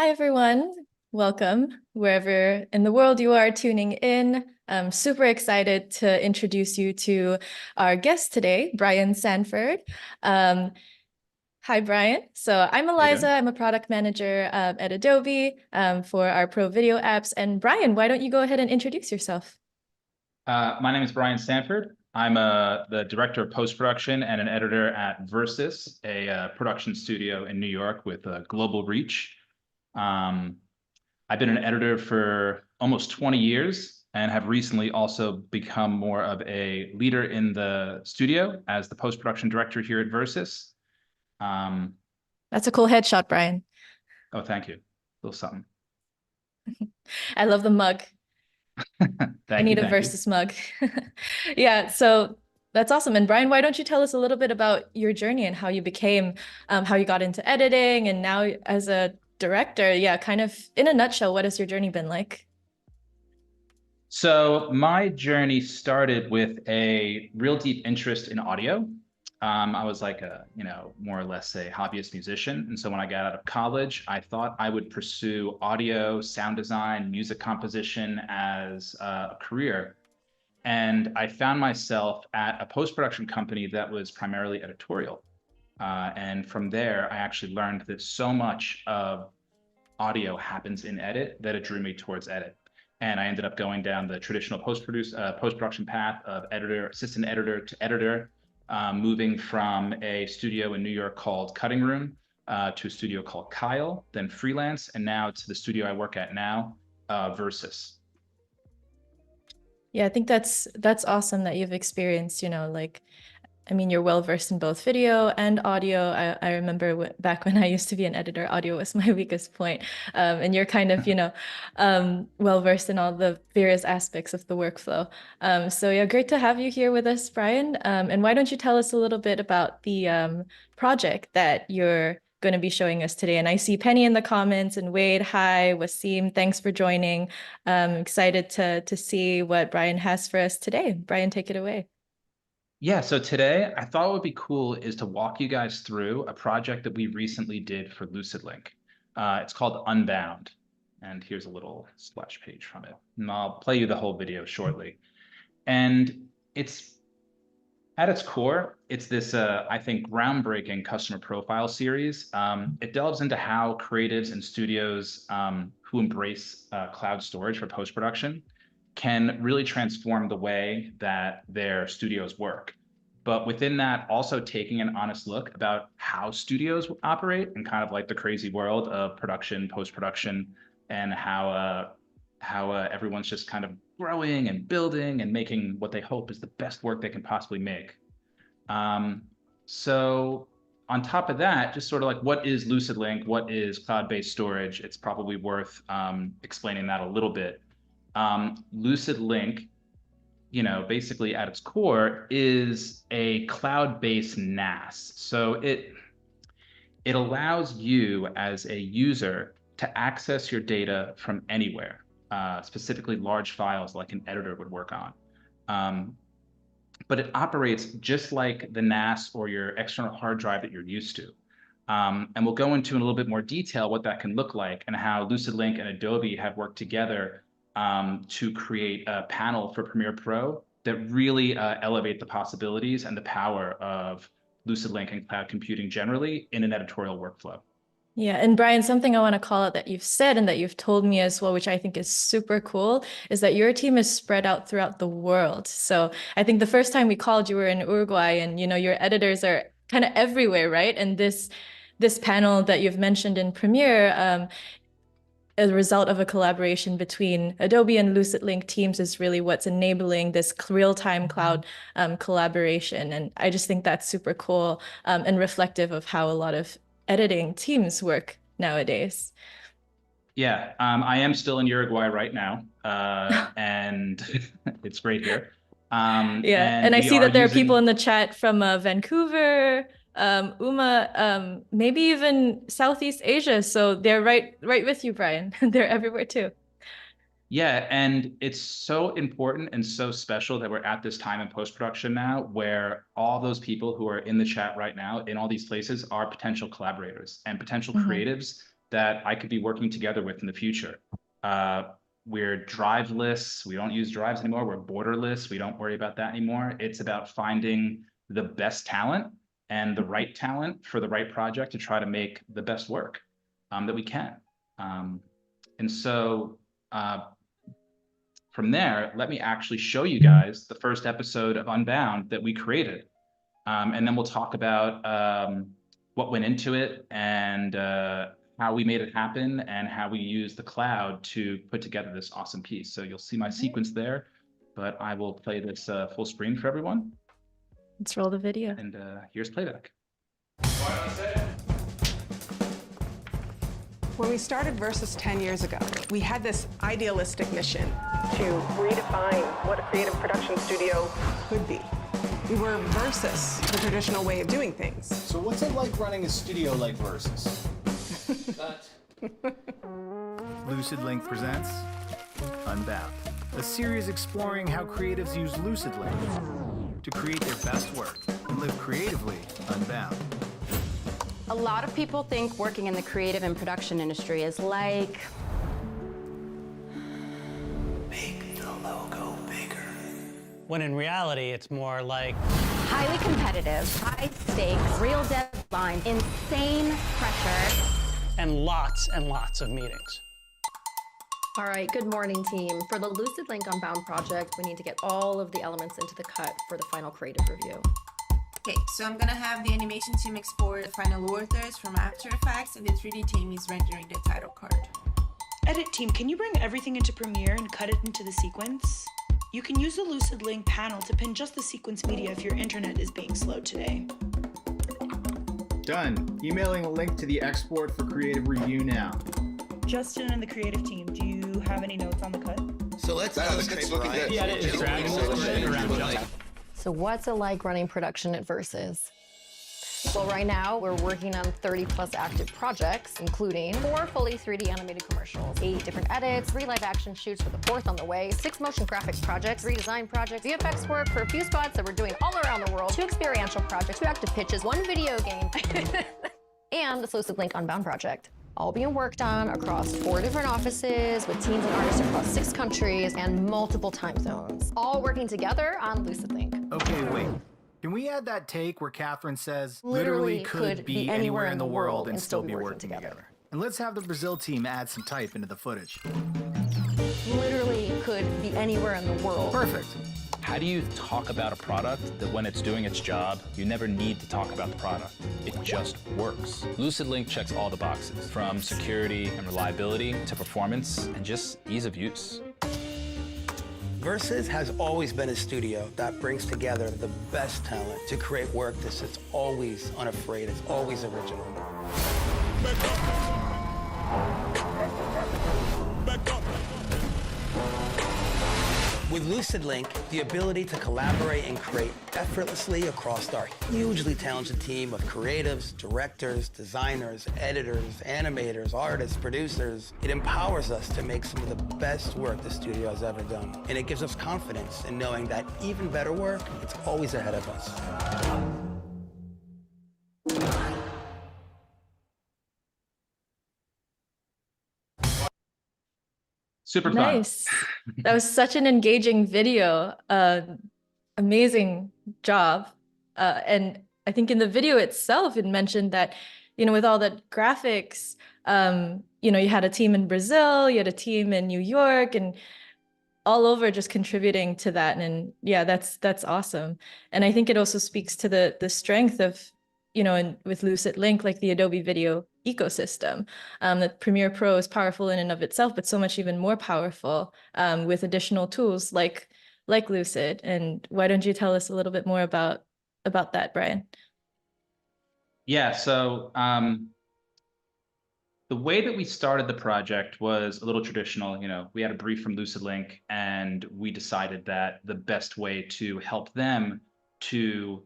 Hi, everyone. Welcome wherever in the world you are tuning in. I'm super excited to introduce you to our guest today, Brian Sanford. Um, Hi, Brian. So I'm How you Eliza. doing? I'm a product manager at Adobe for our Pro Video apps. And Brian, why don't you go ahead and introduce yourself? My name is Brian Sanford. I'm the director of post-production and an editor at Versus, a production studio in New York with a global reach. Um, I've been an editor for almost 20 years and have recently also become more of a leader in the studio as the post-production director here at Versus. Um, That's a cool headshot, Brian. oh, thank you. A little something. I love the mug. I Thank you, need a thank you. Versus mug. Yeah, so that's awesome. And Brian, why don't you tell us a little bit about your journey and how you became, how you got into editing and now as a director? Yeah, kind of in a nutshell, what has your journey been like? So my journey started with a real deep interest in audio. I was like a, more or less a hobbyist musician. And so when I got out of college, I thought I would pursue audio, sound design, music composition as a career. And I found myself at a post-production company that was primarily editorial. And from there, I actually learned that so much of audio happens in edit that it drew me towards edit. And I ended up going down the traditional post-production path of editor, assistant editor to editor, moving from a studio in New York called Cutting Room to a studio called Kyle, then freelance, and now to the studio I work at now, Versus. Yeah, I think that's awesome that you've experienced, like I mean, you're well versed in both video and audio. I remember back when I used to be an editor, audio was my weakest point. And you're kind of, well versed in all the various aspects of the workflow. So yeah, great to have you here with us, Brian. And why don't you tell us a little bit about the project that you're going to be showing us today? And I see Penny in the comments and Wade, hi, Wasim, thanks for joining. Excited to see what Brian has for us today. Brian, take it away. Yeah, so today I thought what would be cool is to walk you guys through a project that we recently did for LucidLink. It's called Unbound. And here's a little splash page from it. And I'll play you the whole video shortly. And it's at its core, it's this, I think, groundbreaking customer profile series. It delves into how creatives and studios who embrace cloud storage for post-production can really transform the way that their studios work. But within that, also taking an honest look about how studios operate and kind of like the crazy world of production, post-production, and how everyone's just kind of growing and building and making what they hope is the best work they can possibly make. Um, so on top of that, just sort of like what is LucidLink? What is cloud-based storage? It's probably worth explaining that a little bit. LucidLink, basically at its core is a cloud-based NAS. So it allows you as a user to access your data from anywhere, specifically large files like an editor would work on. Um, but it operates just like the NAS or your external hard drive that you're used to. And we'll go into in a little bit more detail what that can look like and how LucidLink and Adobe have worked together to create a panel for Premiere Pro that really elevate the possibilities and the power of LucidLink and cloud computing generally in an editorial workflow. Yeah, and Brian, something I want to call out that you've said and that you've told me as well, which I think is super cool, is that your team is spread out throughout the world. So I think the first time we called, you were in Uruguay, and your editors are kind of everywhere, right? And this panel that you've mentioned in Premiere, as a result of a collaboration between Adobe and LucidLink teams, is really what's enabling this real-time cloud collaboration. And I just think that's super cool and reflective of how a lot of editing teams work nowadays. Yeah, I am still in Uruguay right now, and it's great here. Yeah, And and I we see are that there are people using in the chat from Vancouver, Uma, maybe even Southeast Asia. So they're right with you, Brian. They're everywhere too. Yeah, and it's so important and so special that we're at this time in post-production now where all those people who are in the chat right now in all these places are potential collaborators and potential Mhm. creatives that I could be working together with in the future. We're driveless. We don't use drives anymore. We're borderless. We don't worry about that anymore. It's about finding the best talent and the right talent for the right project to try to make the best work that we can. And so from there, let me actually show you guys the first episode of Unbound that we created. And then we'll talk about what went into it and how we made it happen and how we used the cloud to put together this awesome piece. So you'll see my sequence there, but I will play this full screen for everyone. Let's roll the video. And here's playback. When we started Versus 10 years ago, we had this idealistic mission to redefine what a creative production studio could be. We were versus the traditional way of doing things. So what's it like running a studio like Versus? LucidLink presents Unbound, a series exploring how creatives use LucidLink to create their best work and live creatively unbound. A lot of people think working in the creative and production industry is like... Make the logo bigger. When in reality, it's more like... highly competitive, high stakes, real deadline, insane pressure. and lots of meetings. All right, good morning, team. For the LucidLink Unbound project, we need to get all of the elements into the cut for the final creative review. Okay, so I'm gonna have the animation team export the final authors from After Effects, and the 3D team is rendering the title card. Edit team, can you bring everything into Premiere and cut it into the sequence? You can use the LucidLink panel to pin just the sequence media if your internet is being slow today. Done. Emailing a link to the export for creative review now. Justin and the creative team, do you have any notes on the cut? So let's look at this. Yeah, it is dragging. So what's it like running production at Versus? Well, right now we're working on 30 plus active projects, including 4 fully 3D animated commercials, 8 different edits, 3 live action shoots with a 4th on the way, 6 motion graphics projects, 3 design projects, VFX work for a few spots that we're doing all around the world, 2 experiential projects, 2 active pitches, 1 video game, and the LucidLink Unbound project. All being worked on across 4 different offices with teams and artists across 6 countries and multiple time zones, all working together on LucidLink. Okay, wait. Can we add that take where Catherine says, Literally could be anywhere in the world and still be working together? And let's have the Brazil team add some type into the footage. Literally could be anywhere in the world. Perfect. How do you talk about a product that when it's doing its job, you never need to talk about the product? It just works. LucidLink checks all the boxes, from security and reliability to performance and just ease of use. Versus has always been a studio that brings together the best talent to create work that's always unafraid, it's always original. With LucidLink, the ability to collaborate and create effortlessly across our hugely talented team of creatives, directors, designers, editors, animators, artists, producers, it empowers us to make some of the best work the studio has ever done. And it gives us confidence in knowing that even better work, it's always ahead of us. Super fun. Nice. That was such an engaging video. Amazing job. And I think in the video itself, it mentioned that, you know, with all the graphics, you know, you had a team in Brazil, you had a team in New York, and all over just contributing to that. And yeah, that's awesome. And I think it also speaks to the strength of, you know, and with LucidLink, like the Adobe video ecosystem, that Premiere Pro is powerful in and of itself, but so much even more powerful with additional tools like Lucid. And why don't you tell us a little bit more about that, Brian? Yeah, so the way that we started the project was a little traditional. You know, we had a brief from LucidLink, and we decided that the best way to help them to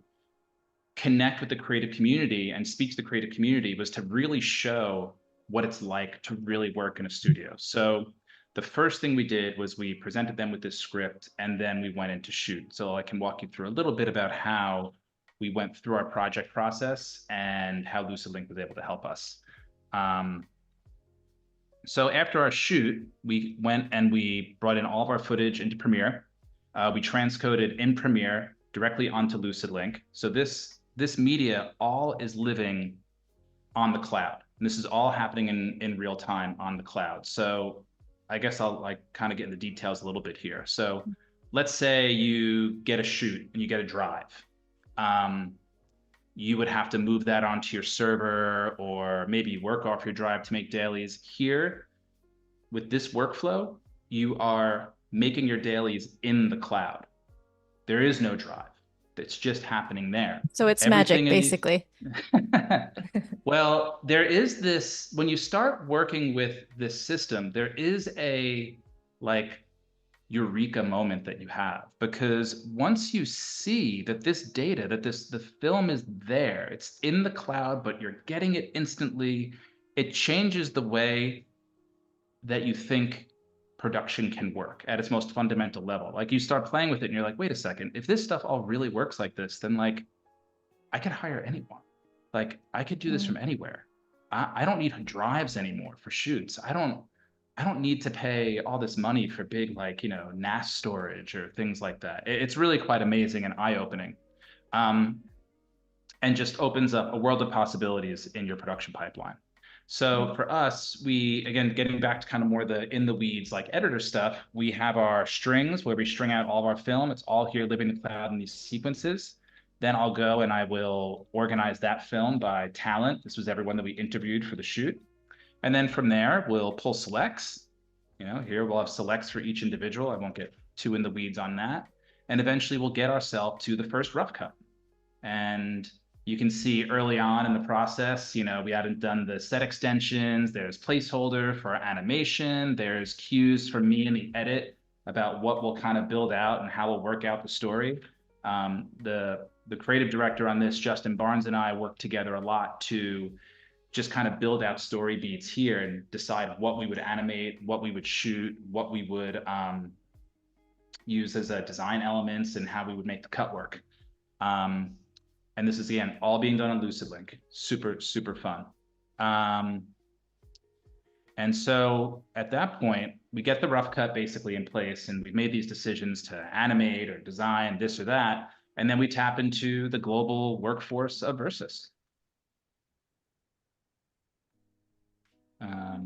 connect with the creative community and speak to the creative community was to really show what it's like to really work in a studio. So the first thing we did was we presented them with this script, and then we went into shoot. So I can walk you through a little bit about how we went through our project process and how LucidLink was able to help us. So after our shoot, we went and we brought in all of our footage into Premiere. We transcoded in Premiere directly onto LucidLink. So this media all is living on the cloud. And this is all happening in real time on the cloud. So I guess I'll like kind of get into details a little bit here. So let's say you get a shoot and you get a drive. You would have to move that onto your server or maybe work off your drive to make dailies. Here, with this workflow, you are making your dailies in the cloud. There is no drive. It's just happening there. So it's magic, basically. Well, there is this, when you start working with this system, there is a like eureka moment that you have, because once you see that this data, that the film is there, it's in the cloud, but you're getting it instantly, it changes the way that you think production can work at its most fundamental level. Like you start playing with it and you're like, wait a second, if this stuff all really works like this, then like I could hire anyone. Like I could do this from anywhere. I don't need drives anymore for shoots. I don't need to pay all this money for big, like, you know, NAS storage or things like that. It's really quite amazing and eye-opening. And just opens up a world of possibilities in your production pipeline. So for us, we, again, getting back to kind of more the in the weeds, like editor stuff, we have our strings where we string out all of our film. It's all here living in the cloud in these sequences. Then I'll go and I will organize that film by talent. This was everyone that we interviewed for the shoot. And then from there, we'll pull selects. You know, here we'll have selects for each individual. I won't get too in the weeds on that. And eventually we'll get ourselves to the first rough cut. And you can see early on in the process, you know, we hadn't done the set extensions. There's placeholder for animation. There's cues from me in the edit about what we'll kind of build out and how we'll work out the story. The creative director on this, Justin Barnes, and I worked together a lot to just kind of build out story beats here and decide what we would animate, what we would shoot, what we would use as design elements, and how we would make the cut work. And this is, again, all being done on LucidLink. Super, super fun. And so at that point, we get the rough cut basically in place, and we've made these decisions to animate or design this or that. And then we tap into the global workforce of Versus.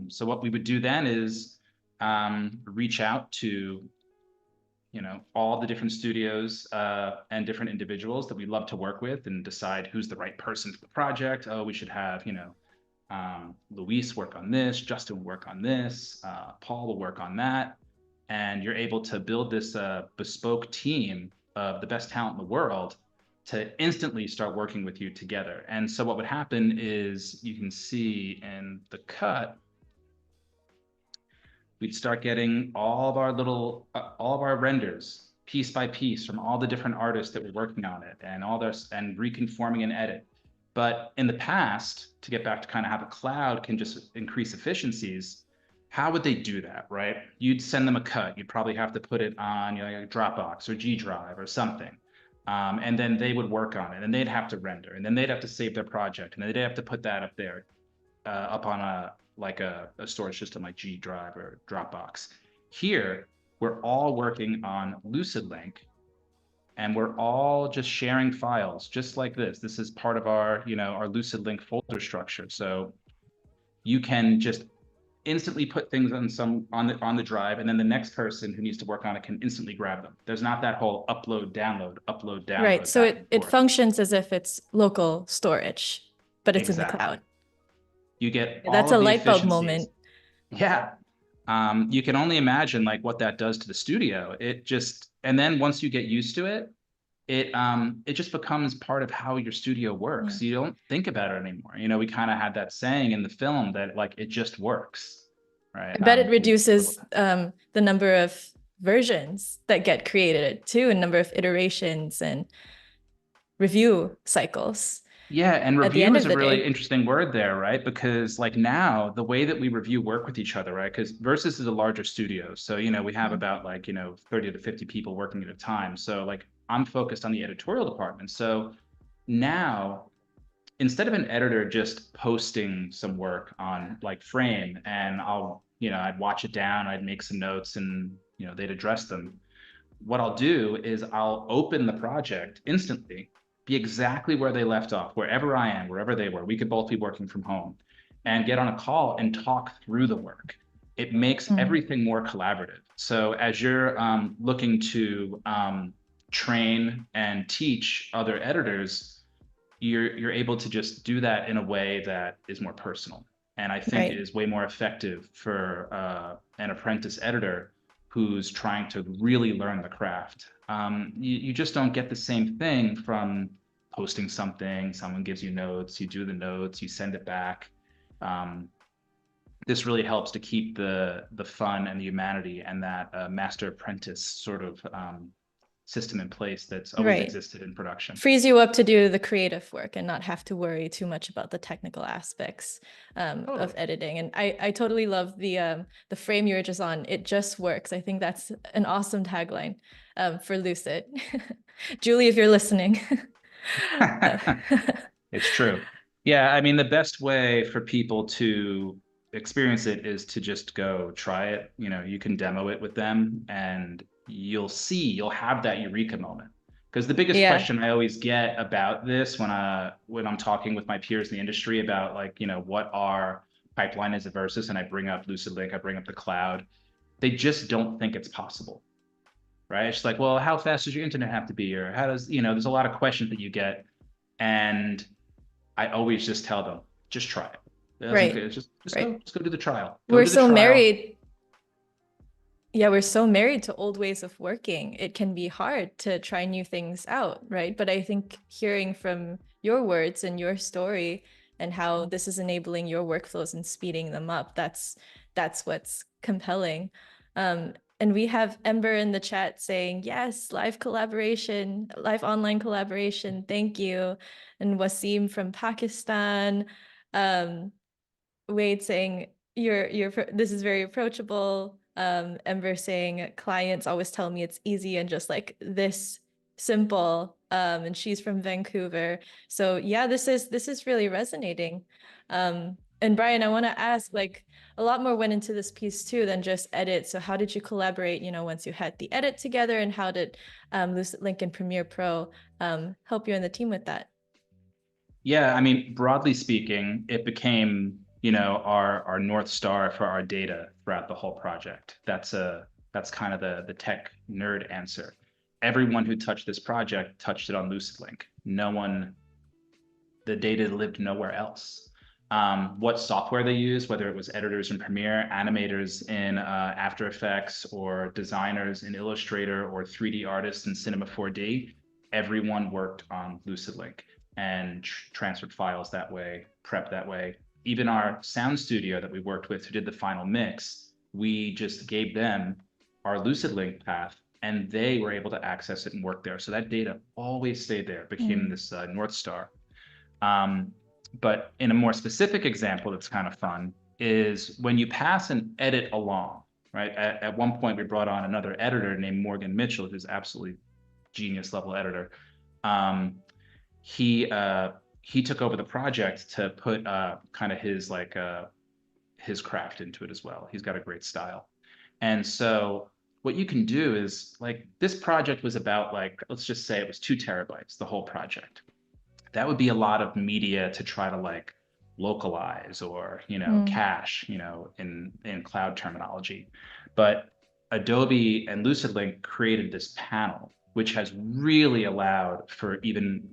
So what we would do then is reach out to, you know, all the different studios and different individuals that we love to work with and decide who's the right person for the project. Oh, we should have, you know, Luis work on this, Justin work on this, Paul will work on that. And you're able to build this bespoke team of the best talent in the world to instantly start working with you together. And so what would happen is, you can see in the cut, we'd start getting all of our little, all of our renders piece by piece from all the different artists that were working on it, and all this, and reconforming an edit. But in the past, to get back to kind of how the cloud can just increase efficiencies, how would they do that, right? You'd send them a cut. You'd probably have to put it on, you know, like a Dropbox or G Drive or something. And then they would work on it, and they'd have to render, and then they'd have to save their project, and then they'd have to put that up there, up on a storage system like G Drive or Dropbox. Here, we're all working on LucidLink, and we're all just sharing files just like this. This is part of our, you know, our LucidLink folder structure. So you can just instantly put things on the drive, and then the next person who needs to work on it can instantly grab them. There's not that whole upload, download, Right. So it functions as if it's local storage, but it's in the cloud. You get all that's of a the light bulb efficiencies. moment. Yeah. You can only imagine like what that does to the studio. It just, and then once you get used to it, it just becomes part of how your studio works. You don't think about it anymore. You know, we kind of had that saying in the film that like, it just works, right? I bet it reduces the number of versions that get created too, and number of iterations and review cycles. Yeah, and review is a really day. interesting word there, right? Because like now, the way that we review work with each other, right? Because Versus is a larger studio. So, you know, we have about like, you know, 30 to 50 people working at a time. So like, I'm focused on the editorial department. So now, instead of an editor just posting some work on like Frame, and I'll I'd watch it down, I'd make some notes, and they'd address them. What I'll do is I'll open the project instantly, be exactly where they left off, wherever I am, wherever they were. We could both be working from home, and get on a call and talk through the work. It makes everything more collaborative. So as you're looking to train and teach other editors, you're able to just do that in a way that is more personal. And I think it is way more effective for an apprentice editor who's trying to really learn the craft. You just don't get the same thing from posting something, someone gives you notes, you do the notes, you send it back. This really helps to keep the fun and the humanity and that master apprentice sort of system in place that's always existed in production. Frees you up to do the creative work and not have to worry too much about the technical aspects of editing. And I totally love the frame you were just on. It just works. I think that's an awesome tagline for Lucid. Julie, if you're listening. It's true. Yeah, I mean, the best way for people to experience it is to just go try it. You can demo it with them and you'll have that eureka moment. Because the biggest question I always get about this when I'm talking with my peers in the industry about what our pipeline is at Versus, and I bring up LucidLink, I bring up the cloud, they just don't think it's possible, right? It's like, well, how fast does your internet have to be? Or how does, there's a lot of questions that you get. And I always just tell them, just try it. Just go do the trial. We're so married. Yeah, we're so married to old ways of working. It can be hard to try new things out, right? But I think hearing from your words and your story and how this is enabling your workflows and speeding them up, that's what's compelling. And we have Ember in the chat saying, yes, live collaboration, live online collaboration, thank you. And Wasim from Pakistan, Wade saying, this is very approachable. Ember saying, clients always tell me it's easy and just like this simple. And she's from Vancouver. So yeah, this is really resonating. And Brian, I want to ask, a lot more went into this piece too than just edit. So how did you collaborate, once you had the edit together, and how did LucidLink and Premiere Pro help you and the team with that? Yeah, I mean, broadly speaking, it became, our North Star for our data throughout the whole project. That's kind of the tech nerd answer. Everyone who touched this project touched it on LucidLink. The data lived nowhere else. What software they use, whether it was editors in Premiere, animators in After Effects, or designers in Illustrator, or 3D artists in Cinema 4D, everyone worked on LucidLink and transferred files that way, prepped that way. Even our sound studio that we worked with who did the final mix, we just gave them our LucidLink path and they were able to access it and work there. So that data always stayed there, became this North Star. But in a more specific example that's kind of fun is when you pass an edit along, right? At one point, we brought on another editor named Morgan Mitchell, who's absolutely genius level editor. He took over the project to put kind of his craft into it as well. He's got a great style. And so what you can do is this project was about let's just say it was 2 terabytes, the whole project. That would be a lot of media to try to localize or, cache, in cloud terminology. But Adobe and LucidLink created this panel, which has really allowed for even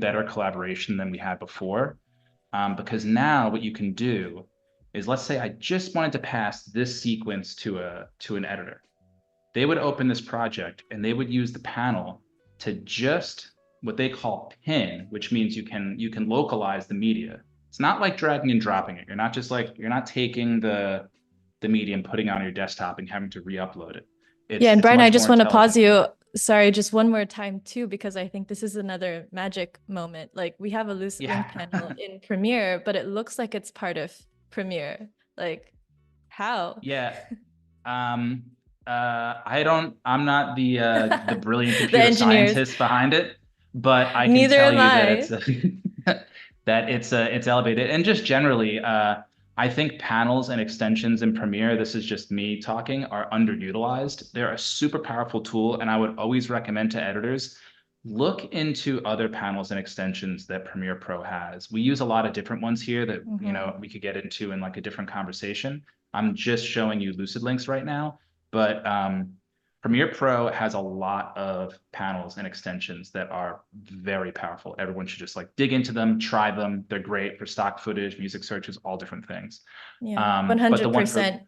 better collaboration than we had before. Because now what you can do is, let's say I just wanted to pass this sequence to an editor. They would open this project and they would use the panel to just what they call pin, which means you can localize the media. It's not like dragging and dropping it. You're not just you're not taking the media and putting it on your desktop and having to re-upload it. And Brian, I just want to pause you. Sorry, just one more time too, because I think this is another magic moment. We have a LucidLink panel in Premiere, but it looks like it's part of Premiere. How? Yeah. I'm not the brilliant computer scientist behind it, but I can tell you that it's elevated. And just generally, I think panels and extensions in Premiere, this is just me talking, are underutilized. They're a super powerful tool, and I would always recommend to editors, look into other panels and extensions that Premiere Pro has. We use a lot of different ones here that you know we could get into in like a different conversation. I'm just showing you LucidLinks right now, but Premiere Pro has a lot of panels and extensions that are very powerful. Everyone should just like dig into them, try them. They're great for stock footage, music searches, all different things. Yeah, But the one for, 100%.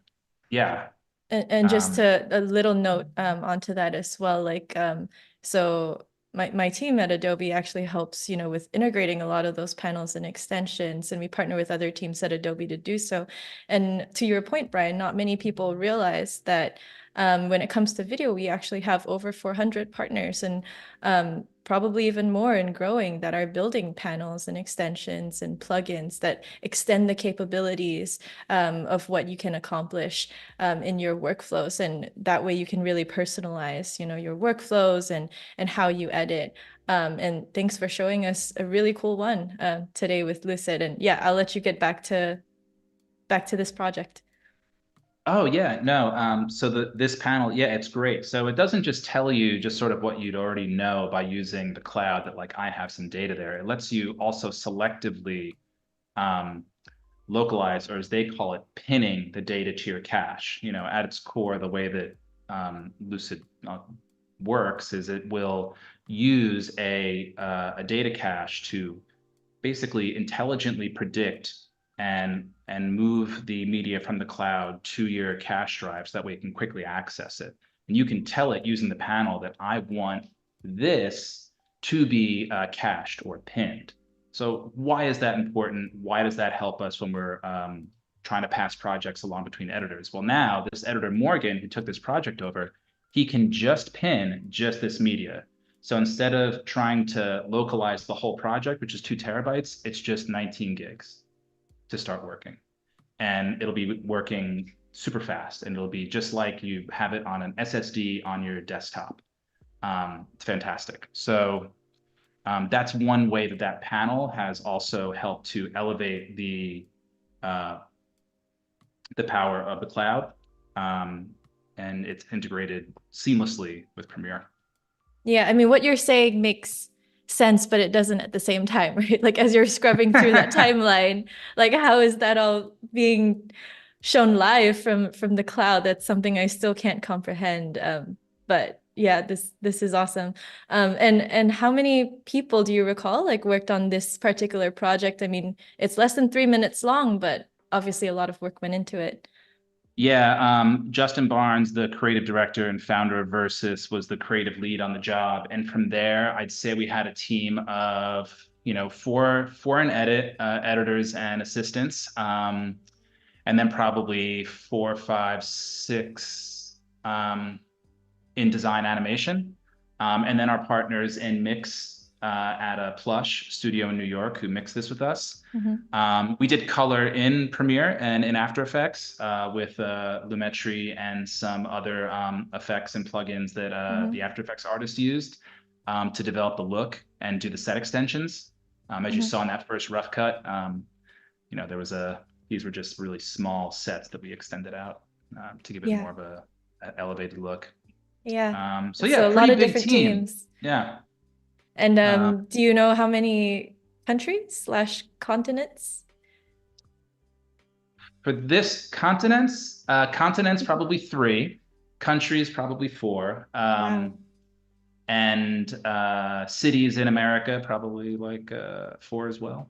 yeah. And just a little note onto that as well, like so my team at Adobe actually helps, you know, with integrating a lot of those panels and extensions, and we partner with other teams at Adobe to do so. And to your point, Brian, not many people realize that when it comes to video, we actually have over 400 partners, and probably even more and growing, that are building panels and extensions and plugins that extend the capabilities of what you can accomplish in your workflows. And that way you can really personalize, you know, your workflows and how you edit. And thanks for showing us a really cool one today with Lucid. And yeah, I'll let you get back to this project. Oh yeah, no. So this panel, yeah, it's great. So it doesn't just tell you just sort of what you'd already know by using the cloud, that like I have some data there. It lets you also selectively localize, or as they call it, pinning the data to your cache. You know, at its core, the way that Lucid works is it will use a data cache to basically intelligently predict and move the media from the cloud to your cache drives. That way you can quickly access it. And you can tell it using the panel that I want this to be cached or pinned. So why is that important? Why does that help us when we're trying to pass projects along between editors? Well, now this editor, Morgan, who took this project over, he can just pin just this media. So instead of trying to localize the whole project, which is 2 terabytes, it's just 19 gigs to start working. And it'll be working super fast, and it'll be just like you have it on an SSD on your desktop. It's fantastic. So that's one way that that panel has also helped to elevate the power of the cloud, and it's integrated seamlessly with Premiere. Yeah, I mean, what you're saying makes sense, but it doesn't at the same time, right? Like as you're scrubbing through that timeline, like how is that all being shown live from the cloud? That's something I still can't comprehend. But yeah, this is awesome. And how many people do you recall like worked on this particular project? I mean, it's less than 3 minutes long, but obviously a lot of work went into it. Yeah, Justin Barnes, the creative director and founder of Versus, was the creative lead on the job. And from there, I'd say we had a team of, you know, four in editors and assistants, and then probably 4, 5, 6 in design animation, and then our partners in mix at a Plush studio in New York who mixed this with us. We did color in Premiere and in After Effects with Lumetri and some other effects and plugins that the After Effects artist used to develop the look and do the set extensions. As you saw in that first rough cut, you know, there was these were just really small sets that we extended out to give it more of an elevated look. Yeah. So yeah, a lot of different teams. Yeah. And do you know how many countries / continents? For this continents probably 3, countries probably 4, Wow. and cities in America probably like 4 as well.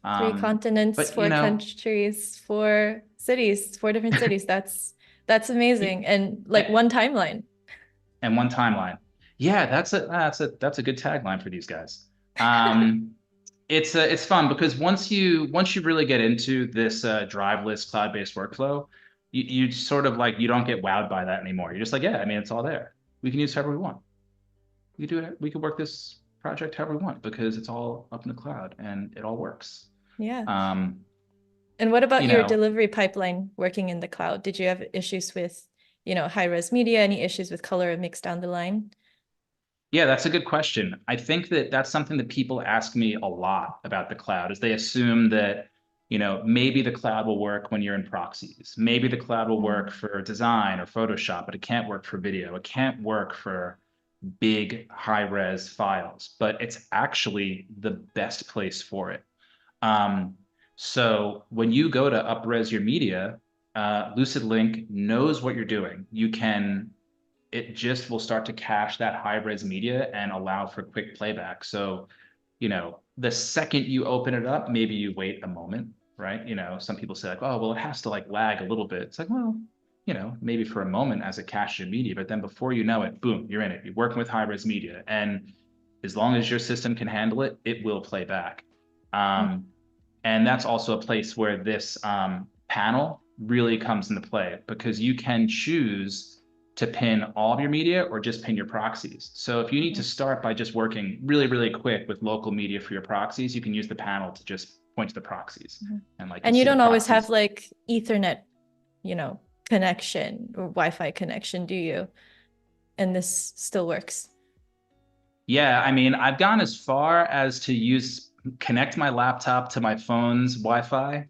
3 continents, but, 4 you know, countries, 4 cities, 4 different cities. That's amazing. And like one timeline. And one timeline. Yeah, that's a good tagline for these guys. It's fun because once you really get into this driveless cloud-based workflow, you sort of like, you don't get wowed by that anymore. You're just like, yeah, I mean, it's all there. We can use however we want. We can do it. We can work this project however we want because it's all up in the cloud and it all works. Yeah. And what about you your know, delivery pipeline working in the cloud? Did you have issues with, you know, high-res media? Any issues with color and mix down the line? Yeah, that's a good question. I think that that's something that people ask me a lot about the cloud, is they assume that You know, maybe the cloud will work when you're in proxies. Maybe the cloud will work for design or Photoshop, but it can't work for video. It can't work for big high-res files, but it's actually the best place for it. So when you go to up-res your media, LucidLink knows what you're doing. It just will start to cache that high-res media and allow for quick playback. So, you know, the second you open it up, maybe you wait a moment, right? You know, some people say like, oh, well, it has to like lag a little bit. It's like, well, you know, maybe for a moment as it caches your media, but then before you know it, boom, you're in it. You're working with high-res media. And as long as your system can handle it, it will play back. And that's also a place where this panel really comes into play, because you can choose to pin all of your media or just pin your proxies. So if you need to start by just working really, really quick with local media for your proxies, you can use the panel to just point to the proxies. And you don't always have like Ethernet, you know, connection or Wi-Fi connection, do you? And this still works. Yeah, I mean, I've gone as far as to connect my laptop to my phone's Wi-Fi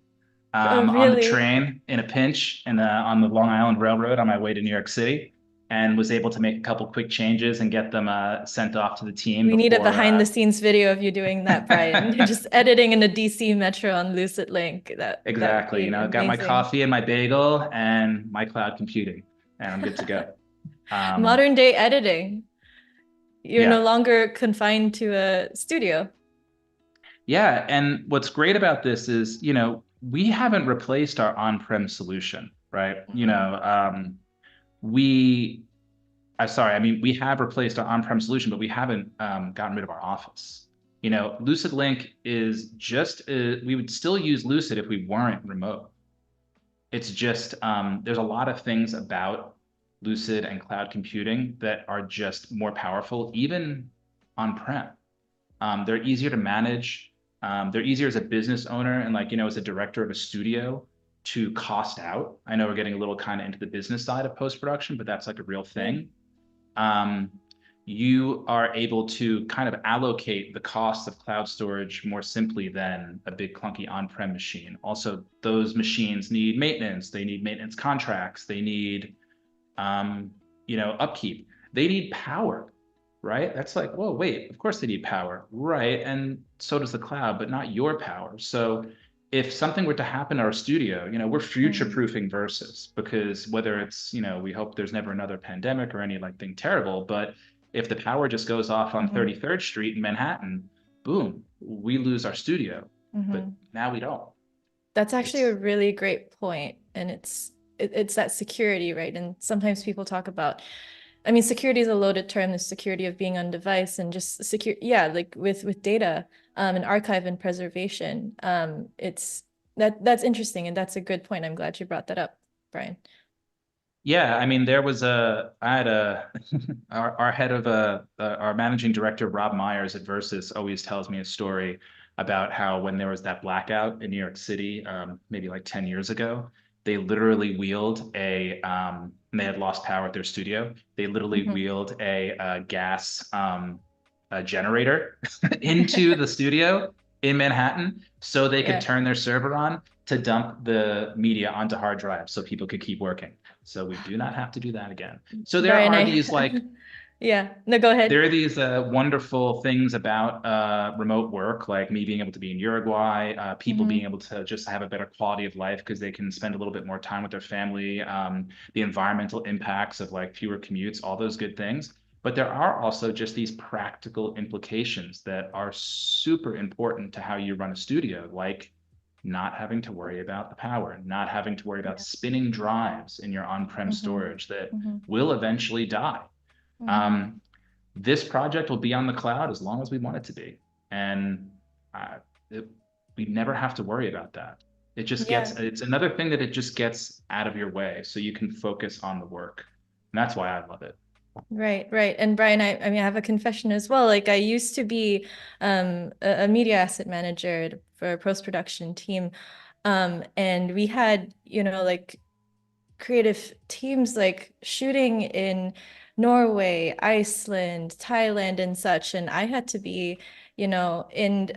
on the train in a pinch and on the Long Island Railroad on my way to New York City, and was able to make a couple quick changes and get them sent off to the team. We need a behind the scenes video of you doing that, Brian. Just editing in a DC Metro on LucidLink. Exactly. You know, I've got my coffee and my bagel and my cloud computing, and I'm good to go. Modern day editing. You're no longer confined to a studio. Yeah, and what's great about this is, you know, we haven't replaced our on-prem solution, right? You know, we have replaced our on-prem solution, but we haven't gotten rid of our office. You know, LucidLink is just, we would still use Lucid if we weren't remote. It's just, there's a lot of things about Lucid and cloud computing that are just more powerful, even on-prem. They're easier to manage. They're easier as a business owner and, like, you know, as a director of a studio to cost out. I know we're getting a little kind of into the business side of post-production, but that's like a real thing. You are able to kind of allocate the cost of cloud storage more simply than a big clunky on-prem machine. Also, those machines need maintenance. They need maintenance contracts. They need, you know, upkeep. They need power. Right? That's like, whoa, wait, of course they need power. Right. And so does the cloud, but not your power. So if something were to happen in our studio, you know, we're future-proofing Versus, because whether it's, you know, we hope there's never another pandemic or any like thing terrible, but if the power just goes off on 33rd Street in Manhattan, boom, we lose our studio. But now we don't. That's actually a really great point. And it's that security, right? And sometimes people talk about, I mean, security is a loaded term, the security of being on device and just secure. Yeah, like with data and archive and preservation. That's interesting. And that's a good point. I'm glad you brought that up, Brian. Yeah, I mean, our head of our managing director, Rob Myers at Versus, always tells me a story about how when there was that blackout in New York City, maybe like 10 years ago, they literally wheeled and they had lost power at their studio. They literally wheeled a gas generator into the studio in Manhattan so they could turn their server on to dump the media onto hard drives so people could keep working. So we do not have to do that again. So there are these like Yeah, no, go ahead. There are these wonderful things about remote work, like me being able to be in Uruguay, people being able to just have a better quality of life because they can spend a little bit more time with their family, the environmental impacts of like fewer commutes, all those good things. But there are also just these practical implications that are super important to how you run a studio, like not having to worry about the power, not having to worry about spinning drives in your on-prem storage that will eventually die. This project will be on the cloud as long as we want it to be. And we never have to worry about that. It just gets, it's another thing that it just gets out of your way so you can focus on the work. And that's why I love it. Right, right. And Brian, I mean, I have a confession as well. Like I used to be a media asset manager for a post-production team. And we had, you know, like creative teams like shooting in Norway, Iceland, Thailand, and such. And I had to be, you know, in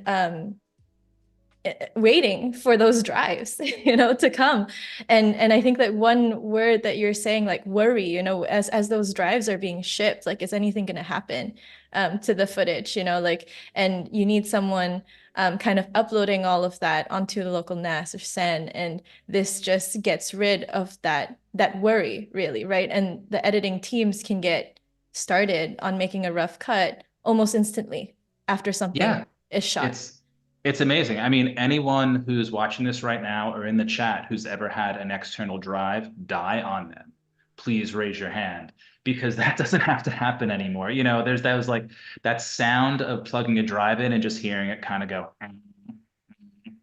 waiting for those drives, to come. And I think that one word that you're saying, like worry, as those drives are being shipped, like, is anything going to happen to the footage, like, and you need someone kind of uploading all of that onto the local NAS or SAN, and this just gets rid of that worry, really, right? And the editing teams can get started on making a rough cut almost instantly after something is shot. It's amazing. I mean, anyone who's watching this right now or in the chat who's ever had an external drive die on them, please raise your hand, because that doesn't have to happen anymore. There's that sound of plugging a drive in and just hearing it kind of go,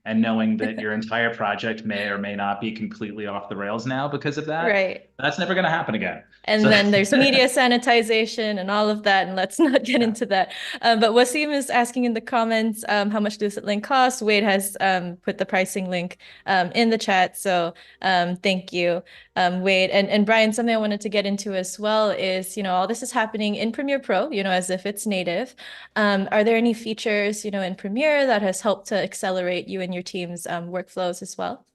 and knowing that your entire project may or may not be completely off the rails now because of that. Right. That's never going to happen again. And then there's media sanitization and all of that, and let's not get into that. But Wasim is asking in the comments how much LucidLink costs. Wade has put the pricing link in the chat, so thank you, Wade. And Brian, something I wanted to get into as well is, all this is happening in Premiere Pro, as if it's native. Are there any features, in Premiere that has helped to accelerate you and your team's workflows as well?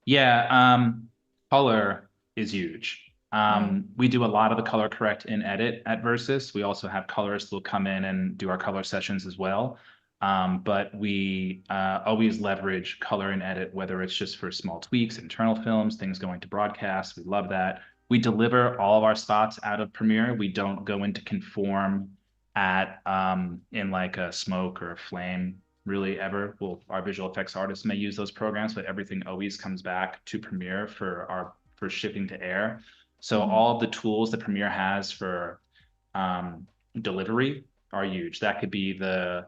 Yeah, color is huge. We do a lot of the color correct in edit at Versus. We also have colorists who will come in and do our color sessions as well. But we always leverage color in edit, whether it's just for small tweaks, internal films, things going to broadcast. We love that. We deliver all of our spots out of Premiere. We don't go into conform in like a smoke or a flame really ever. Our visual effects artists may use those programs, but everything always comes back to Premiere for shipping to air. So all of the tools that Premiere has for delivery are huge. That could be the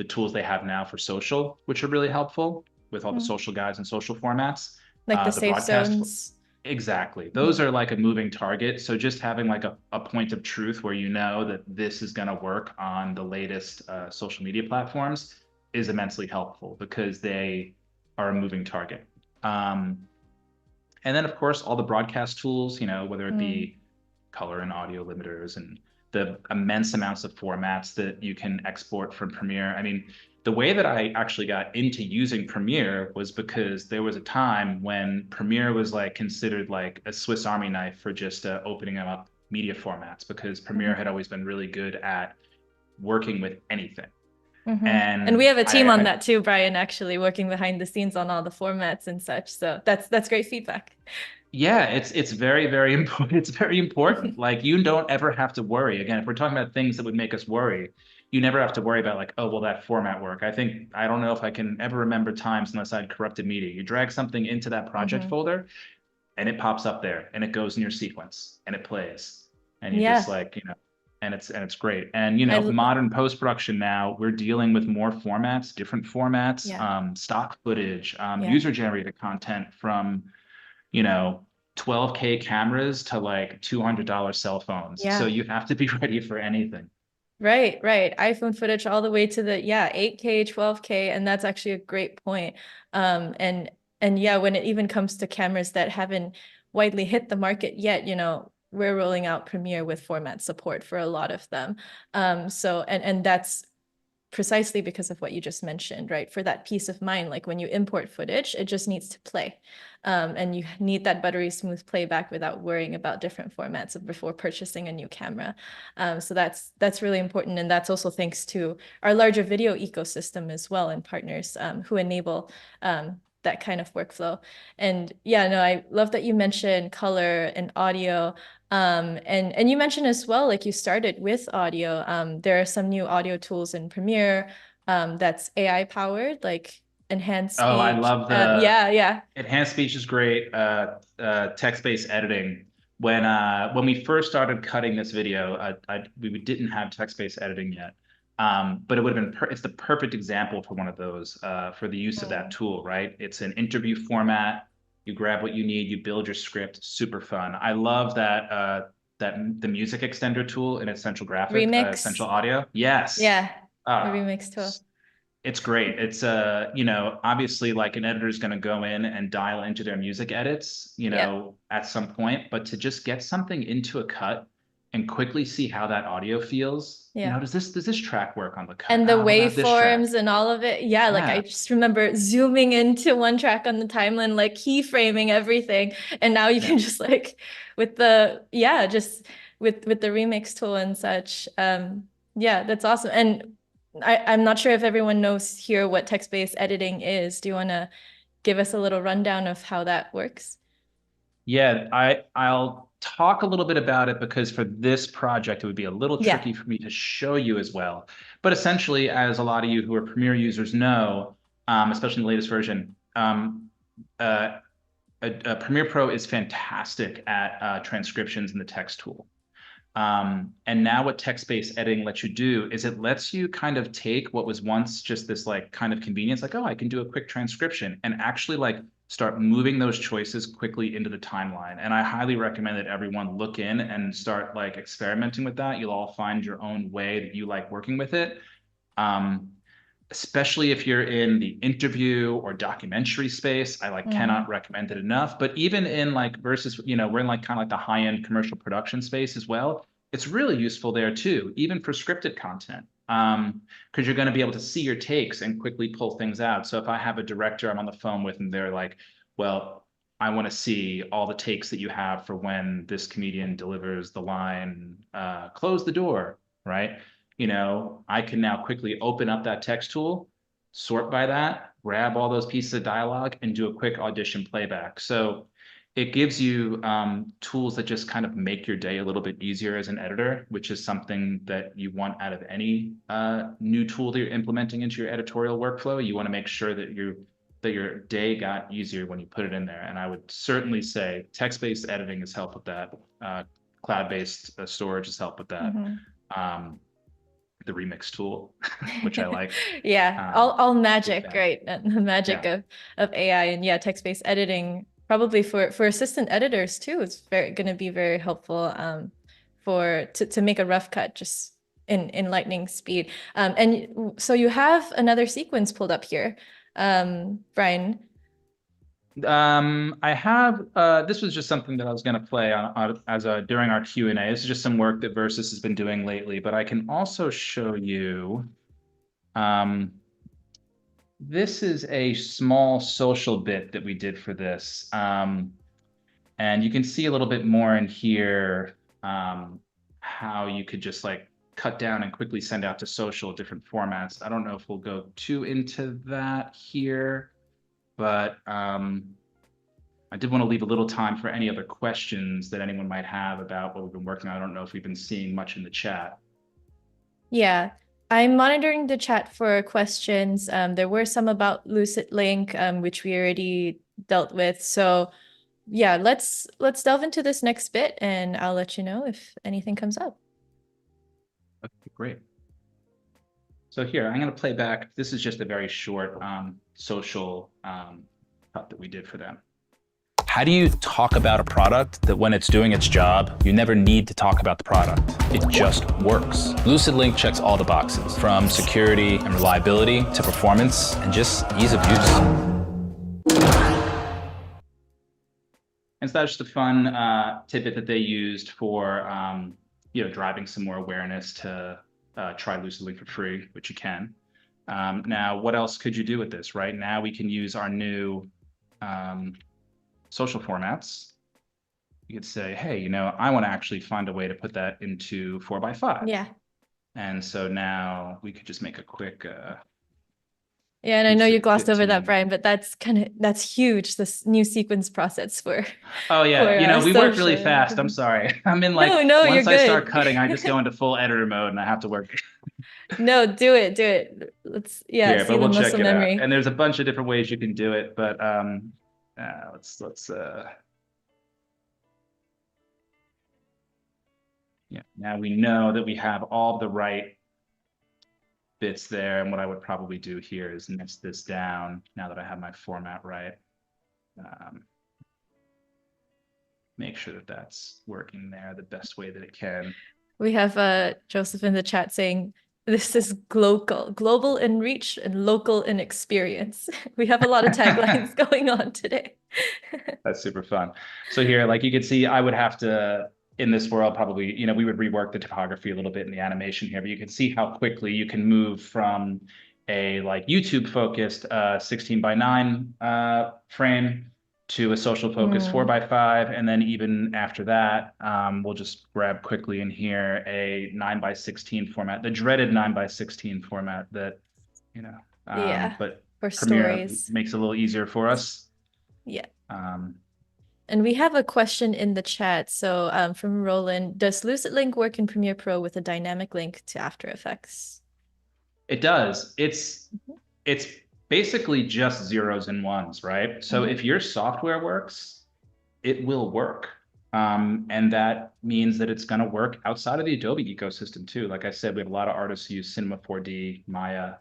tools they have now for social, which are really helpful with all the social guides and social formats. Like the safe zones. Exactly. Those are like a moving target. So just having like a point of truth where that this is going to work on the latest social media platforms is immensely helpful, because they are a moving target. And then, of course, all the broadcast tools, whether it be color and audio limiters and the immense amounts of formats that you can export from Premiere. I mean, the way that I actually got into using Premiere was because there was a time when Premiere was like considered like a Swiss Army knife for just opening up media formats, because Premiere had always been really good at working with anything. And we have a team on that too, Brian, actually working behind the scenes on all the formats and such. So that's great feedback. Yeah, it's very, very important. It's very important. Like, you don't ever have to worry. Again, if we're talking about things that would make us worry, you never have to worry about like, oh, will that format work? I don't know if I can ever remember times unless I had corrupted media. You drag something into that project folder and it pops up there and it goes in your sequence and it plays. And you just like, and it's great. And modern post-production now, we're dealing with more formats, different formats, stock footage, user-generated content from 12K cameras to like $200 cell phones. So you have to be ready for anything. Right. iPhone footage all the way to the 8K, 12K, and that's actually a great point. And yeah, when it even comes to cameras that haven't widely hit the market yet, we're rolling out Premiere with format support for a lot of them. So that's precisely because of what you just mentioned, right? For that peace of mind, like when you import footage, it just needs to play. And you need that buttery smooth playback without worrying about different formats before purchasing a new camera. So that's really important. And that's also thanks to our larger video ecosystem as well, and partners who enable that kind of workflow. And I love that you mentioned color and audio. And you mentioned as well, like you started with audio. There are some new audio tools in Premiere that's AI powered, like enhanced speech. I love the enhanced speech is great. Text-based editing. When we first started cutting this video, we didn't have text-based editing yet. But it would have been it's the perfect example for one of those for the use of that tool, right? It's an interview format. You grab what you need, you build your script, super fun. I love that the music extender tool in Essential Graphic, Essential Audio. Yes. Yeah. The remix tool. It's great. It's obviously like an editor is going to go in and dial into their music edits, at some point, but to just get something into a cut and quickly see how that audio feels. Yeah. You know, does this track work on the cut? And the What about this track? waveforms and all of it. Yeah, like I just remember zooming into one track on the timeline, like keyframing everything. And now you can just like with the, just with the remix tool and such. Yeah, that's awesome. And I'm not sure if everyone knows here what text-based editing is. Do you want to give us a little rundown of how that works? Yeah, I'll talk a little bit about it because for this project, it would be a little tricky for me to show you as well. But essentially, as a lot of you who are Premiere users know, especially in the latest version, Premiere Pro is fantastic at transcriptions in the text tool. And now what text-based editing lets you do is it lets you kind of take what was once just this like kind of convenience, like, oh, I can do a quick transcription, and actually like start moving those choices quickly into the timeline. And I highly recommend that everyone look in and start like experimenting with that. You'll all find your own way that you like working with it. Especially if you're in the interview or documentary space, I like cannot recommend it enough. But even in like versus, you know, we're in like kind of like the high-end commercial production space as well. It's really useful there too, even for scripted content, because you're going to be able to see your takes and quickly pull things out. So if I have a director I'm on the phone with and they're like, well, I want to see all the takes that you have for when this comedian delivers the line, close the door, right? You know, I can now quickly open up that text tool, sort by that, grab all those pieces of dialogue, and do a quick audition playback. So it gives you tools that just kind of make your day a little bit easier as an editor, which is something that you want out of any new tool that you're implementing into your editorial workflow. You want to make sure that your day got easier when you put it in there. And I would certainly say text-based editing has helped with that. Cloud-based storage has helped with that. The remix tool, which I like. All magic, right? The magic of AI and text-based editing, probably for assistant editors too. It's going to be very helpful to make a rough cut just in lightning speed. And so you have another sequence pulled up here, Brian. I have, this was just something that I was going to play on as during our Q&A. This is just some work that Versus has been doing lately, but I can also show you, this is a small social bit that we did for this. And you can see a little bit more in here, how you could just like cut down and quickly send out to social different formats. I don't know if we'll go too into that here. But I did want to leave a little time for any other questions that anyone might have about what we've been working on. I don't know if we've been seeing much in the chat. Yeah, I'm monitoring the chat for questions. There were some about LucidLink, which we already dealt with. So yeah, let's delve into this next bit and I'll let you know if anything comes up. Okay, great. So here, I'm going to play back. This is just a very short social cut that we did for them. How do you talk about a product that when it's doing its job, you never need to talk about the product? It just works. LucidLink checks all the boxes, from security and reliability to performance and just ease of use. And so that's just a fun tidbit that they used for driving some more awareness to try LucidLink for free, which you can. Now, what else could you do with this, right? Now we can use our new social formats. You could say, hey, I want to actually find a way to put that into 4x5. Yeah. And so now we could just make a quick... and I know you glossed over that, Brian, but that's huge, this new sequence process for... Oh, yeah. We work really fast. I'm sorry. I'm in like, once I start cutting, I just go into full editor mode and I have to work. No, do it. Let's, Here, see but we'll the check muscle it memory. out. And there's a bunch of different ways you can do it, but let's now we know that we have all the right bits there. And what I would probably do here is nest this down now that I have my format right. Make sure that that's working there the best way that it can. We have Joseph in the chat saying, this is global in reach and local in experience. We have a lot of taglines going on today. That's super fun. So here, like you can see, I would have to in this world, probably, you know, we would rework the topography a little bit in the animation here, but you can see how quickly you can move from a like YouTube focused 16:9 frame to a social focus 4:5. And then even after that, we'll just grab quickly in here a 9:16 format, the dreaded 9:16 format that, you know, but for Premiere stories makes it a little easier for us. Yeah. And we have a question in the chat. So from Roland, does LucidLink work in Premiere Pro with a dynamic link to After Effects? It does. It's basically just zeros and ones, right? So if your software works, it will work. And that means that it's going to work outside of the Adobe ecosystem too. Like I said, we have a lot of artists who use Cinema 4D, Maya,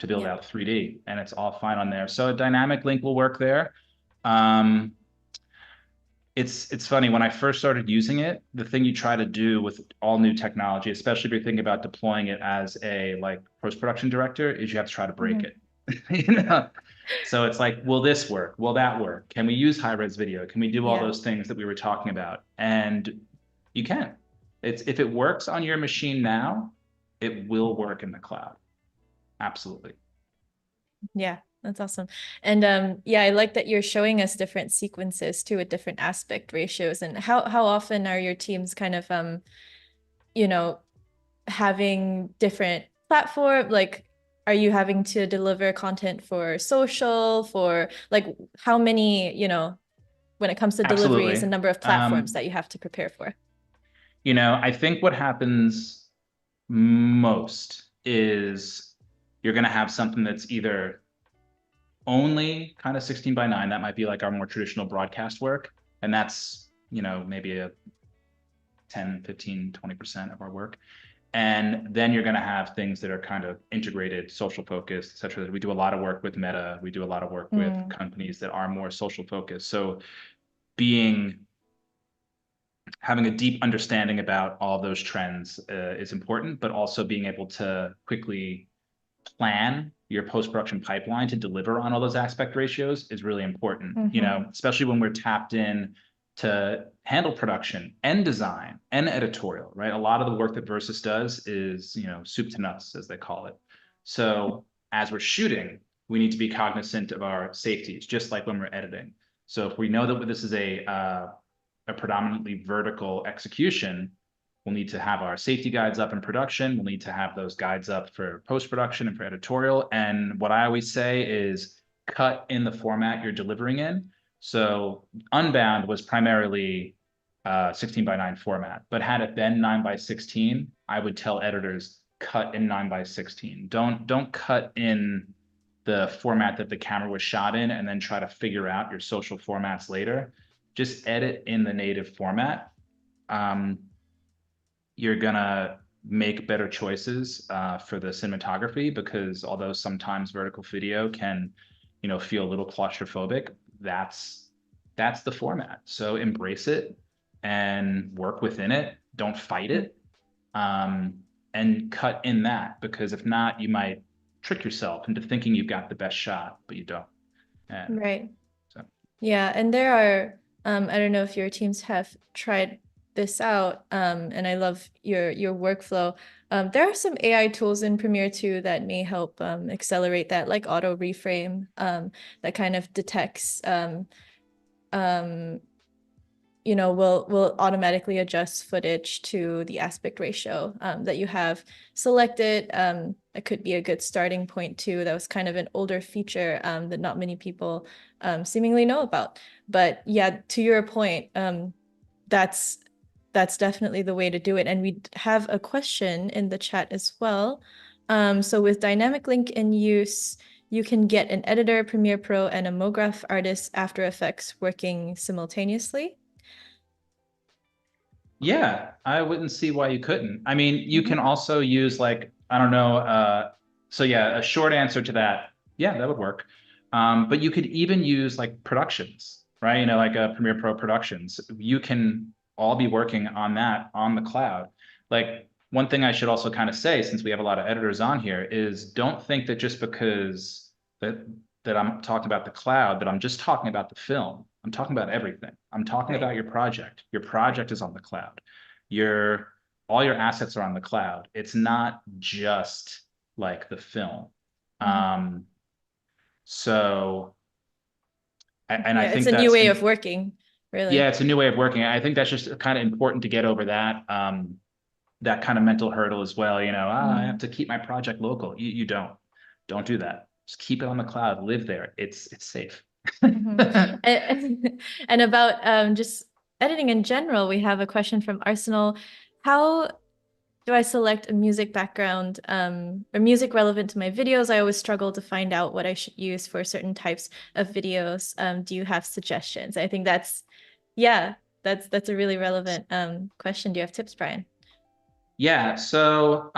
to build out 3D, and it's all fine on there. So a dynamic link will work there. It's funny, when I first started using it, the thing you try to do with all new technology, especially if you're thinking about deploying it as a like post-production director, is you have to try to break it. You know? So it's like, will this work? Will that work? Can we use high-res video? Can we do all those things that we were talking about? And you can. If it works on your machine now, it will work in the cloud. Absolutely. Yeah, that's awesome. And yeah, I like that you're showing us different sequences too with different aspect ratios. And how often are your teams kind of you know, having different platform, like are you having to deliver content for social, for like how many, you know, when it comes to deliveries and number of platforms that you have to prepare for? You know, I think what happens most is you're going to have something that's either only kind of 16:9, that might be like our more traditional broadcast work, and that's, you know, maybe a 10, 15, 20% of our work. And then you're going to have things that are kind of integrated, social focused, etc. We do a lot of work with Meta. We do a lot of work with companies that are more social focused. So having a deep understanding about all of those trends is important, but also being able to quickly plan your post-production pipeline to deliver on all those aspect ratios is really important, you know, especially when we're tapped in to handle production and design and editorial, right? A lot of the work that Versus does is, you know, soup to nuts, as they call it. So as we're shooting, we need to be cognizant of our safeties, just like when we're editing. So if we know that this is a predominantly vertical execution, we'll need to have our safety guides up in production. We'll need to have those guides up for post-production and for editorial. And what I always say is cut in the format you're delivering in. So Unbound was primarily 16:9 format, but had it been 9:16, I would tell editors cut in 9:16. Don't cut in the format that the camera was shot in and then try to figure out your social formats later. Just edit in the native format. You're gonna make better choices for the cinematography, because although sometimes vertical video can, you know, feel a little claustrophobic, that's the format. So embrace it and work within it. Don't fight it, and cut in that, because if not, you might trick yourself into thinking you've got the best shot, but you don't. Right. So. Yeah, and there are, I don't know if your teams have tried this out, and I love your workflow. There are some AI tools in Premiere too that may help accelerate that, like auto reframe, that kind of detects, you know, will automatically adjust footage to the aspect ratio that you have selected. It could be a good starting point too. That was kind of an older feature that not many people seemingly know about. But yeah, to your point, that's definitely the way to do it. And we have a question in the chat as well. So with dynamic link in use, you can get an editor, Premiere Pro, and a MoGraph artist After Effects working simultaneously. Yeah, I wouldn't see why you couldn't. I mean, you can also use, like, I don't know. So yeah, a short answer to that, yeah, that would work. But you could even use like productions, right? You know, like a Premiere Pro productions. You can all be working on that on the cloud. Like, one thing I should also kind of say, since we have a lot of editors on here, is don't think that just because that that I'm talking about the cloud, that I'm just talking about the film. I'm talking about everything. I'm talking about your project. Your project is on the cloud. All your assets are on the cloud. It's not just like the film. So, and I Yeah, it's think a new that's way of working, really. yeah, it's a new way of working. I think that's just kind of important to get over that that kind of mental hurdle as well. You know, I have to keep my project local. You don't do that. Just keep it on the cloud. Live there. It's safe. And about just editing in general, we have a question from Arsenal. How do I select a music background or music relevant to my videos? I always struggle to find out what I should use for certain types of videos. Do you have suggestions? I think that's a really relevant question. Do you have tips, Brian? Yeah, so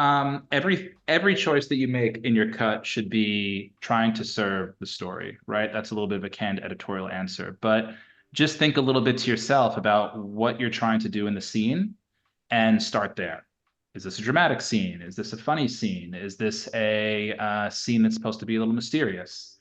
every choice that you make in your cut should be trying to serve the story, right? That's a little bit of a canned editorial answer, but just think a little bit to yourself about what you're trying to do in the scene and start there. Is this a dramatic scene? Is this a funny scene? Is this a scene that's supposed to be a little mysterious?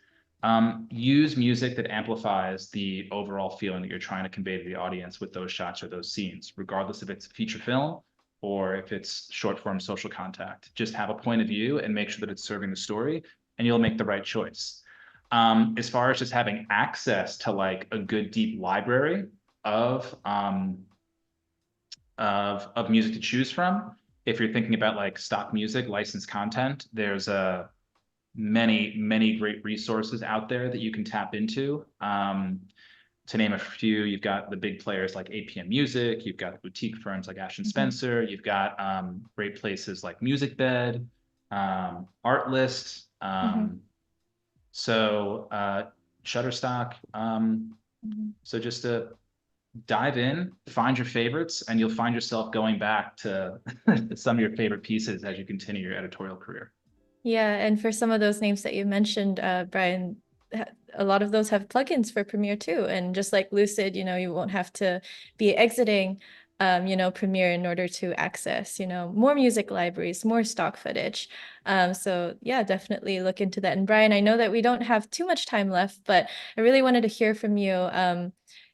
Use music that amplifies the overall feeling that you're trying to convey to the audience with those shots or those scenes, regardless if it's a feature film or if it's short form social contact. Just have a point of view and make sure that it's serving the story, and you'll make the right choice. As far as just having access to like a good deep library of music to choose from, if you're thinking about like stock music, licensed content, there's many great resources out there that you can tap into. To name a few, you've got the big players like APM Music, you've got boutique firms like Ash and Spencer, you've got great places like MusicBed, Artlist, so Shutterstock. So just to dive in, find your favorites, and you'll find yourself going back to some of your favorite pieces as you continue your editorial career. Yeah, and for some of those names that you mentioned, Brian, a lot of those have plugins for Premiere too. And just like Lucid, you know, you won't have to be exiting, you know, Premiere in order to access, you know, more music libraries, more stock footage. So yeah, definitely look into that. And Brian, I know that we don't have too much time left, but I really wanted to hear from you.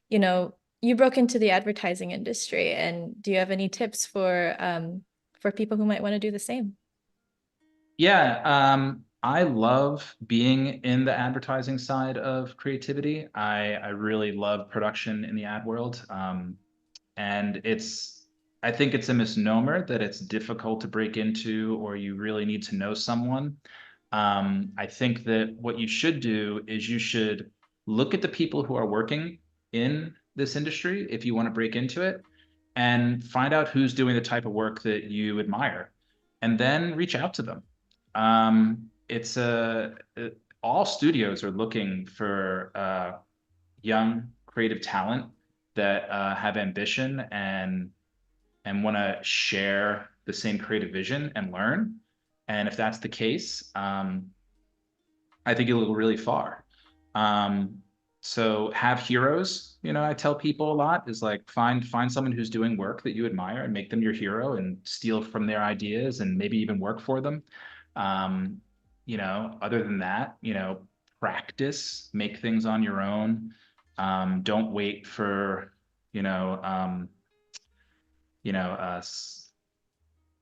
You know, you broke into the advertising industry, and do you have any tips for people who might want to do the same? Yeah, I love being in the advertising side of creativity. I really love production in the ad world. And I think it's a misnomer that it's difficult to break into or you really need to know someone. I think that what you should do is you should look at the people who are working in this industry if you want to break into it, and find out who's doing the type of work that you admire, and then reach out to them. It's all studios are looking for young creative talent that have ambition and want to share the same creative vision and learn. And if that's the case, I think you'll go really far. So have heroes. You know, I tell people a lot is like find someone who's doing work that you admire and make them your hero and steal from their ideas and maybe even work for them. You know, other than that, you know, practice, make things on your own. Don't wait for, you know,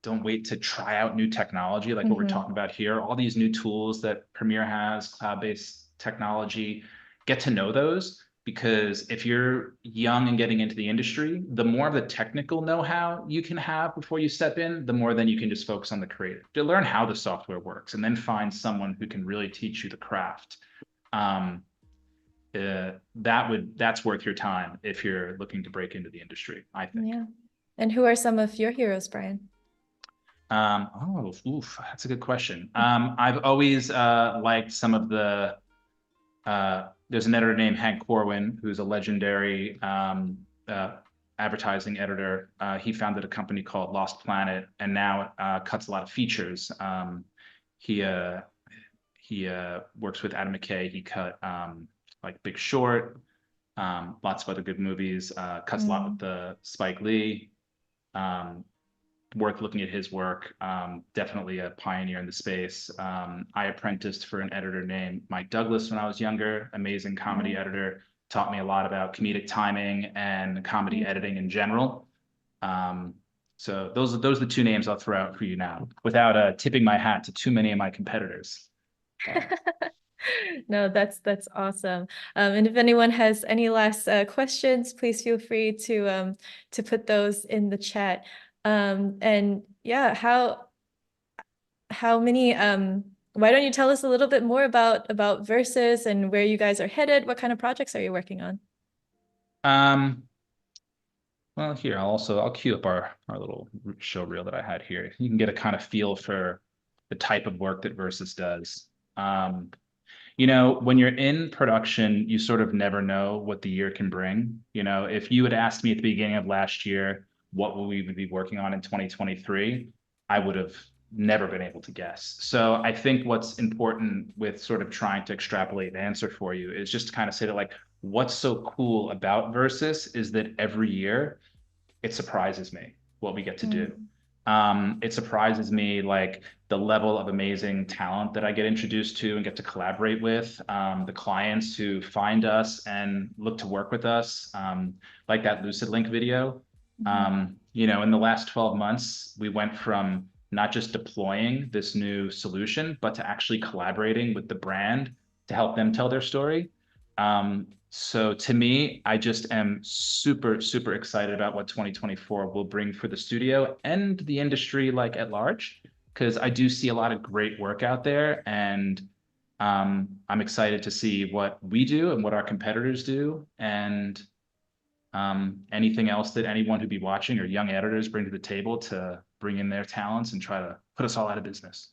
don't wait to try out new technology like what we're talking about here. All these new tools that Premiere has, cloud-based technology, get to know those, because if you're young and getting into the industry, the more of the technical know-how you can have before you step in, the more then you can just focus on the creative, to learn how the software works, and then find someone who can really teach you the craft. That's worth your time if you're looking to break into the industry, I think. Yeah. And who are some of your heroes, Brian? That's a good question. I've always liked some of the there's an editor named Hank Corwin, who's a legendary advertising editor. He founded a company called Lost Planet, and now cuts a lot of features. He works with Adam McKay. He cut like Big Short, lots of other good movies. Cuts a lot with the Spike Lee. worth looking at his work. Definitely a pioneer in the space. I apprenticed for an editor named Mike Douglas when I was younger, amazing comedy editor, taught me a lot about comedic timing and comedy editing in general. So those are the two names I'll throw out for you now, without tipping my hat to too many of my competitors. No, that's awesome. And if anyone has any last questions, please feel free to put those in the chat. And yeah, how many why don't you tell us a little bit more about Versus and where you guys are headed? What kind of projects are you working on? Well, here I'll queue up our little show reel that I had here. You can get a kind of feel for the type of work that Versus does. You know, when you're in production, you sort of never know what the year can bring. You know, if you had asked me at the beginning of last year, what will we be working on in 2023, I would have never been able to guess. So I think what's important with sort of trying to extrapolate an answer for you is just to kind of say that, like, what's so cool about Versus is that every year it surprises me what we get to do. It surprises me, like, the level of amazing talent that I get introduced to and get to collaborate with, the clients who find us and look to work with us, like that LucidLink video. You know, in the last 12 months, we went from not just deploying this new solution, but to actually collaborating with the brand to help them tell their story. So to me, I just am super, super excited about what 2024 will bring for the studio and the industry, like, at large, because I do see a lot of great work out there, and I'm excited to see what we do and what our competitors do, and anything else that anyone who'd be watching or young editors bring to the table to bring in their talents and try to put us all out of business.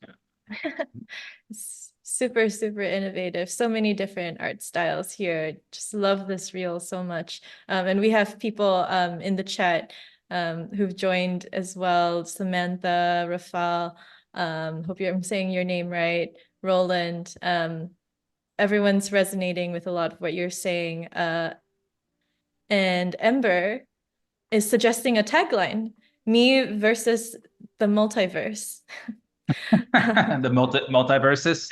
Super, super innovative. So many different art styles here. Just love this reel so much. And we have people in the chat who've joined as well. Samantha, Rafal, hope I'm saying your name right. Roland. Everyone's resonating with a lot of what you're saying. And Ember is suggesting a tagline: me versus the multiverse. The multiverses.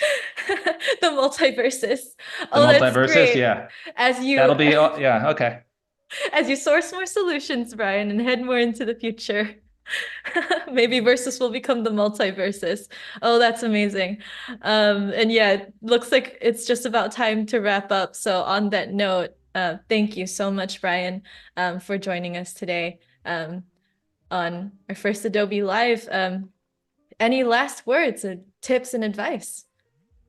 The multiverses. Oh, that's great. Yeah. That'll be yeah, okay. As you source more solutions, Brian, and head more into the future, maybe Versus will become the multiverses. Oh, that's amazing. And yeah, it looks like it's just about time to wrap up. So on that note, thank you so much, Brian, for joining us today on our first Adobe Live. Any last words or tips and advice?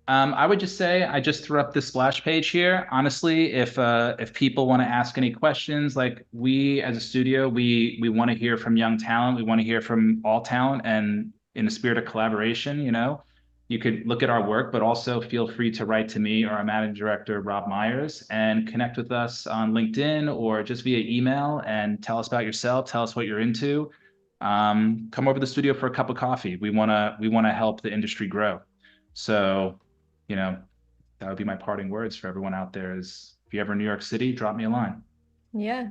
I would just say I just threw up this splash page here. Honestly, if people want to ask any questions, like, we as a studio, we want to hear from young talent. We want to hear from all talent, and in the spirit of collaboration, you know, you could look at our work, but also feel free to write to me or our managing director, Rob Myers, and connect with us on LinkedIn or just via email and tell us about yourself. Tell us what you're into. Come over to the studio for a cup of coffee. We wanna help the industry grow. So, you know, that would be my parting words for everyone out there is, if you're ever in New York City, drop me a line. Yeah,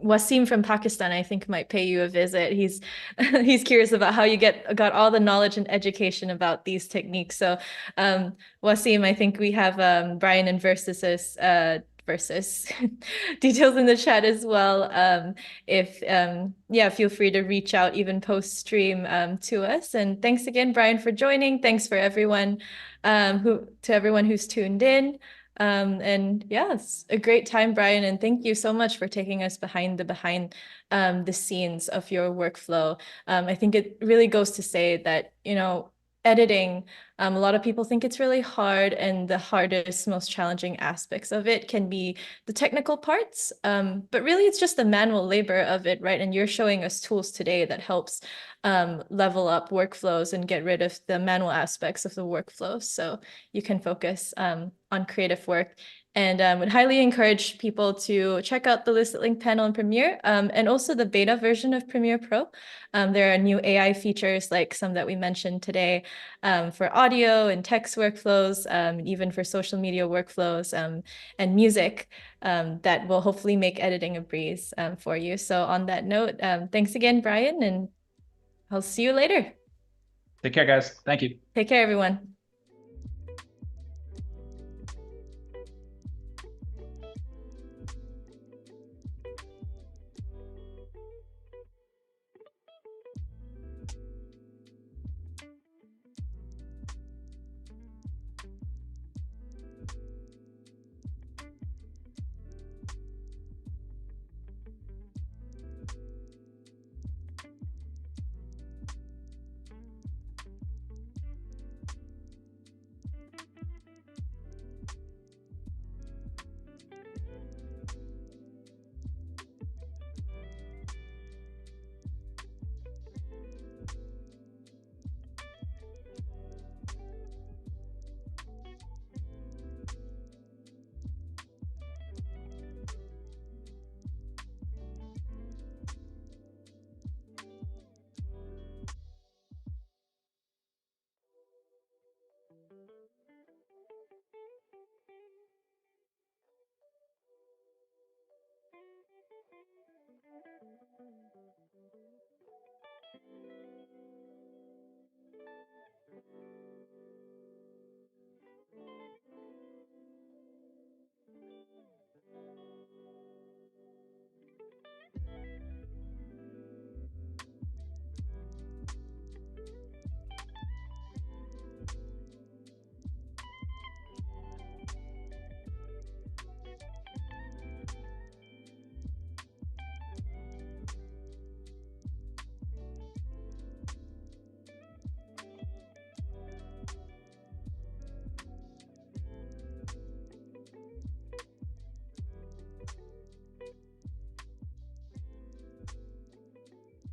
Wasim from Pakistan, I think, might pay you a visit. He's curious about how you got all the knowledge and education about these techniques. So Wasim, I think we have Brian and Versus details in the chat as well. Yeah, feel free to reach out even post stream to us. And thanks again, Brian, for joining. Thanks for everyone everyone who's tuned in. And yeah, it's a great time, Brian, and thank you so much for taking us behind the scenes of your workflow. I think it really goes to say that, you know, editing, a lot of people think it's really hard, and the hardest, most challenging aspects of it can be the technical parts, but really it's just the manual labor of it, right? And you're showing us tools today that helps level up workflows and get rid of the manual aspects of the workflow, so you can focus on creative work. And would highly encourage people to check out the LucidLink panel in Premiere, and also the beta version of Premiere Pro. There are new AI features like some that we mentioned today for audio and text workflows, even for social media workflows and music that will hopefully make editing a breeze for you. So on that note, thanks again, Brian, and I'll see you later. Take care, guys. Thank you. Take care, everyone.